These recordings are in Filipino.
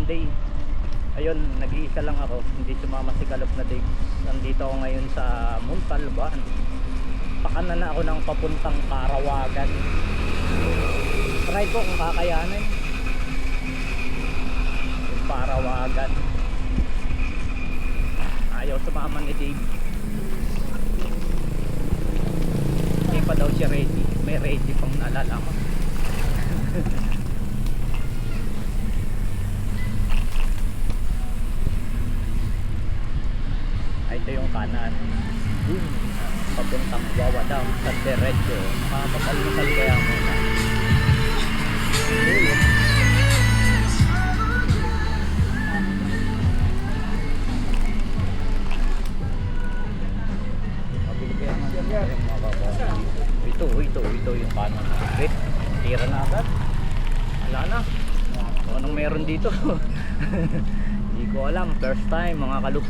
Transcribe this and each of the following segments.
Sunday. Ayun, nag-iisa lang ako, hindi sumama si Kalop na Dig. Nandito ako ngayon sa Montalban. Pakanan na ako ng papuntang Parawagan. Try ko kung kakayanin yung Parawagan. Ayaw sumama ni Dig. Hindi pa daw siya ready. May ready pang naalala ko. Ay, ito yung kanan. Papuntang Wawa Dam sa diretso. Makakapagmasal kaya muna. Ito yung kanan. Okay, tira na agad. Wala na. So, anong meron dito? Hindi ko alam. First time mga Kalop.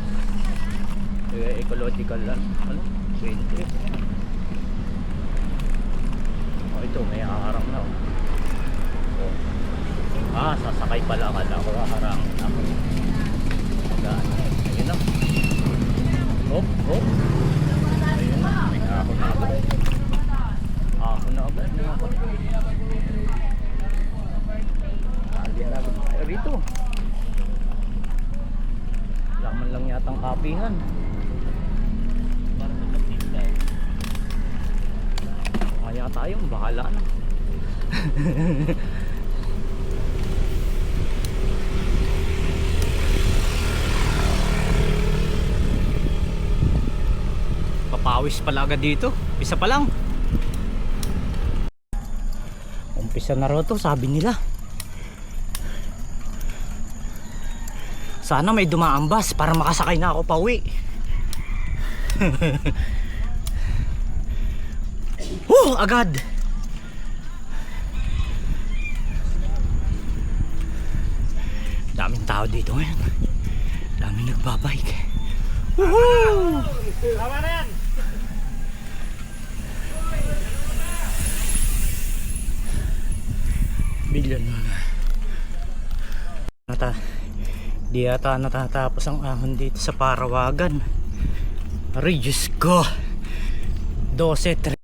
Ecological lang. Ano? 20. Oh, ito may haharang na. Oh. Ah, sasakay pala. Akala ko haharang ako. Magaan. Ayun na. Hop, hop. Ayun na. May ako na agad. Ako na agad. Alihan agad tayo rito. Laman lang yatang kapingan. Kaya tayo, bahala na. Papawis pala agad dito. Umpisa pa lang. Umpisa na raw to, sabi nila. Sana may dumaambas para makasakay na ako pauwi. Agad. Daming tao dito ngayon. Daming nagbabike. Woohoo! Tama na yan. Bilyon na. Di yata natatapos ang ahon dito sa Parawagan. Aray, Diyos ko. 12-3.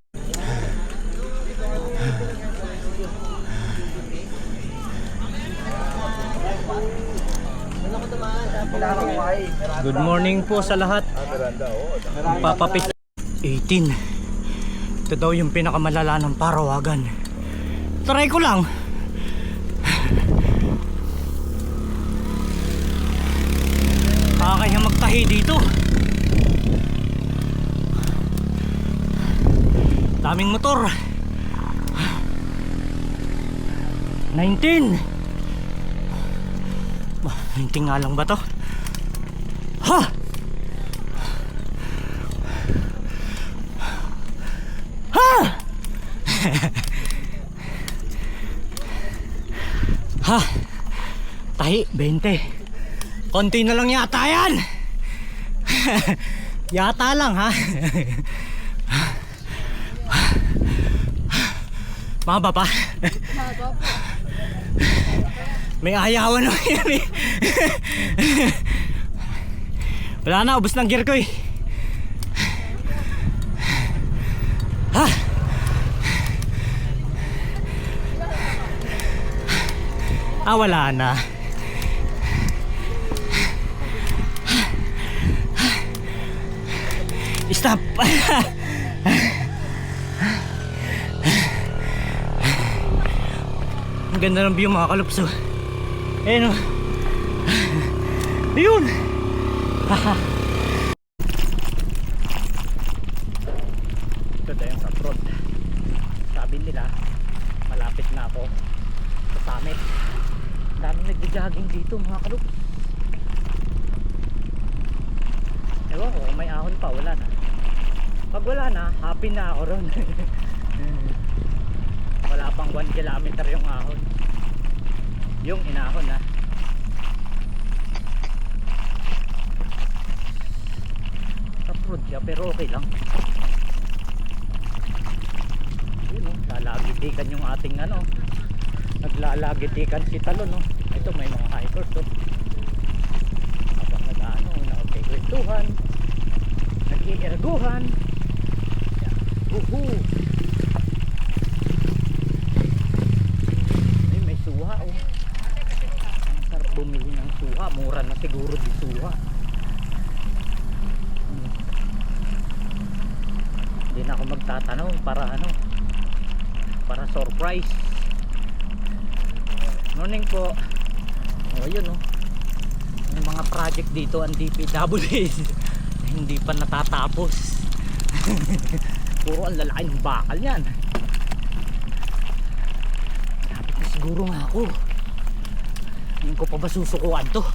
Good morning po sa lahat. Papapit 18. Ito daw yung pinakamalala ng Parawagan. Try ko lang. Kaya magtahi dito. Daming motor. 19. 19 nga lang ba to? Ha! Ha! Ha! Tahi 20. Konti na lang yata yan. Yata lang ha. Maba pa. May ayawan naman yan eh. Wala na, ubos ng gear ko eh. Ha? Wala na. Stop. Ang ganda ng view mga Kalops. Ayun o. Ayun. Ito tayo sa front. Sabi nila malapit na ako sa summit. Daming nagja-jogging dito mga Kalops. Ewan ko kung may ahon pa, wala na. Pag wala na, happy na ako ron. Wala pang 1 kilometer yung ahon. Yung inahon na. Road siya pero okay lang. Yun, lalagitikan yung ating ano, naglalagitikan si Talon, no? dito may mga hikers to. Habang nag-ano, nakapagkwentuhan, nag-iirguhan. Yan. Woohoo! Ay, may suha oh. Ang sarap bumili ng suha. Mura na siguro di suha. Hindi na ako magtatanong para ano, para surprise. Morning po. O yun o. May mga project dito ang DPWs. Hindi pa natatapos. Puro ang lalaki ng bakal yan. Lapit na siguro nga ako. Hindi ko pa ba susukuan to?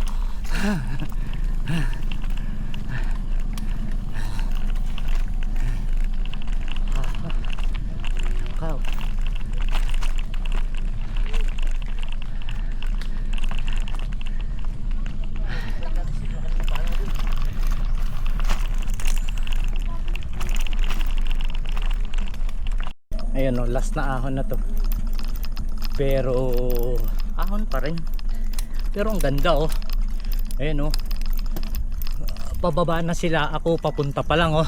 Wow. Ayan o, last na ahon na to. Pero ahon pa rin. Pero ang ganda oh. Ayan o. Pababa na sila, ako papunta pa lang oh.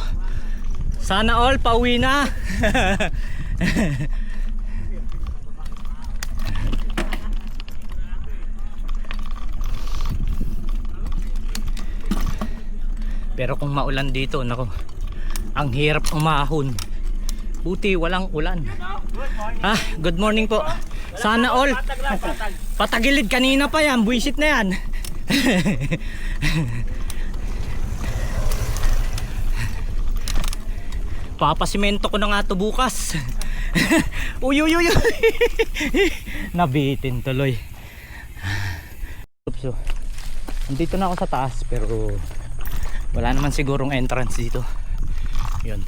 Sana all pauwi na. Pero kung maulan dito, nako, ang hirap umahon. Buti walang ulan. Ah, good morning po. Sana all. Patagilid kanina pa yan, buwisit na yan. Papasimento ko na nga to bukas. Uy uy uy. Nabitin tuloy. So, nandito na ako sa taas pero wala naman sigurong entrance dito. Yun.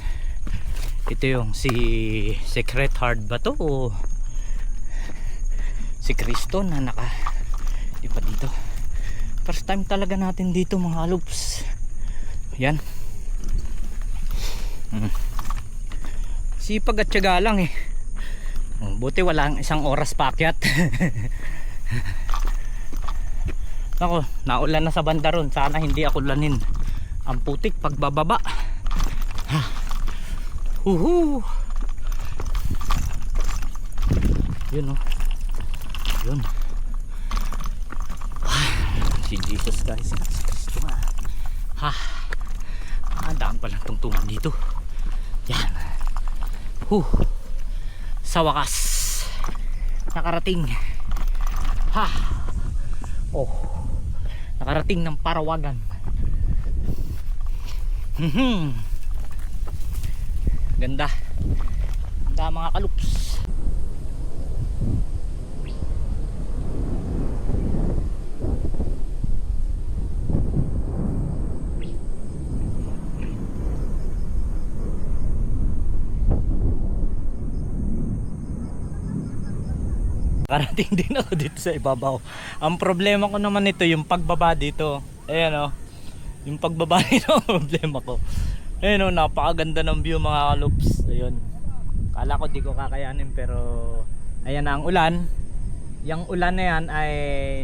Ito yung si Secret Heart ba to o si Cristo na naka di pa dito. First time talaga natin dito mga loops. Yan. Sipag at tiyaga lang eh. Buti walang isang oras paakyat. Ako, naulan na sa banda ron. Sana hindi ako lanin. Ang putik pagbababa. Uhu. Yun oh. Yun. Si Jesus guys. Si Cristo nga. Daan palang tungtungan dito. Yan. Sa wakas nakarating. Oh, nakarating ng Parawagan. Ganda. Ganda mga kalups. Karating din ako dito sa ibabaw. Ang problema ko naman ito yung pagbaba dito. Ayan o. Yung pagbaba nito ang problema ko. Ayan o, napakaganda ng view mga kaloops. Ayun. Kala ko di ko kakayanin pero ayan na ang ulan. Yung ulan na yan ay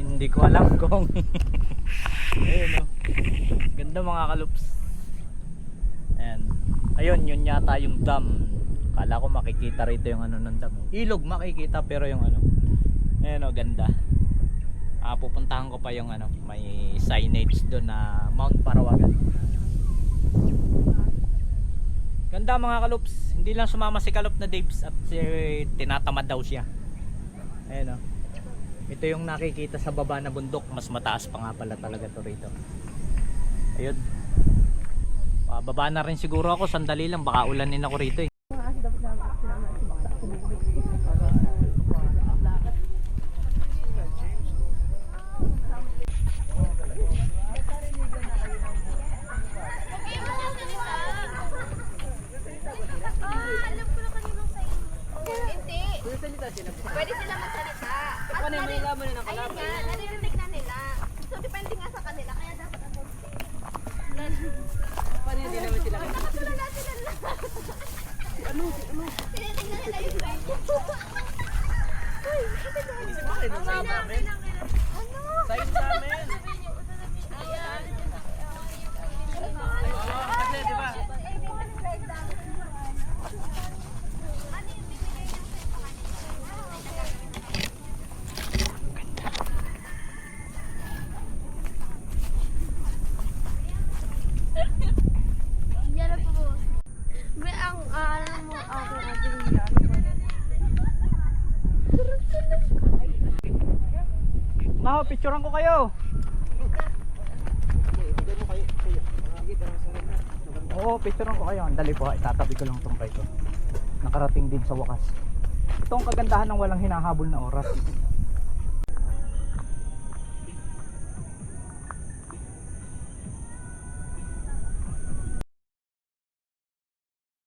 hindi ko alam kung ayun o. Ganda mga kaloops. Ayan. Ayun, yun yata yung dam. Kala ko makikita rito yung ano ng dam. Ilog makikita pero yung ano. Ayan o, ganda. Pupuntahan ko pa yung ano, may signage doon na Mount Parawagan. Ganda mga kaloops. Hindi lang sumama si Kalop na Daves at tinatamad daw siya. Ayan o. Ito yung nakikita sa baba na bundok. Mas mataas pa nga pala talaga to rito. Ayun. Baba na rin siguro ako. Sandali lang, baka ulanin ako rito eh. Pwede sila magsalita. At ayun nga, naririnig na nila. So, depende nga sa kanila. Kaya dapat ako. Paano hindi naman sila? Nakatulala sila lahat. Maho, picturean ko kayo. Oo, picturean ko kayo. Dali po, itatabi ko lang itong bike ko. Nakarating din sa wakas. Ito ang kagandahan ng walang hinahabol na oras.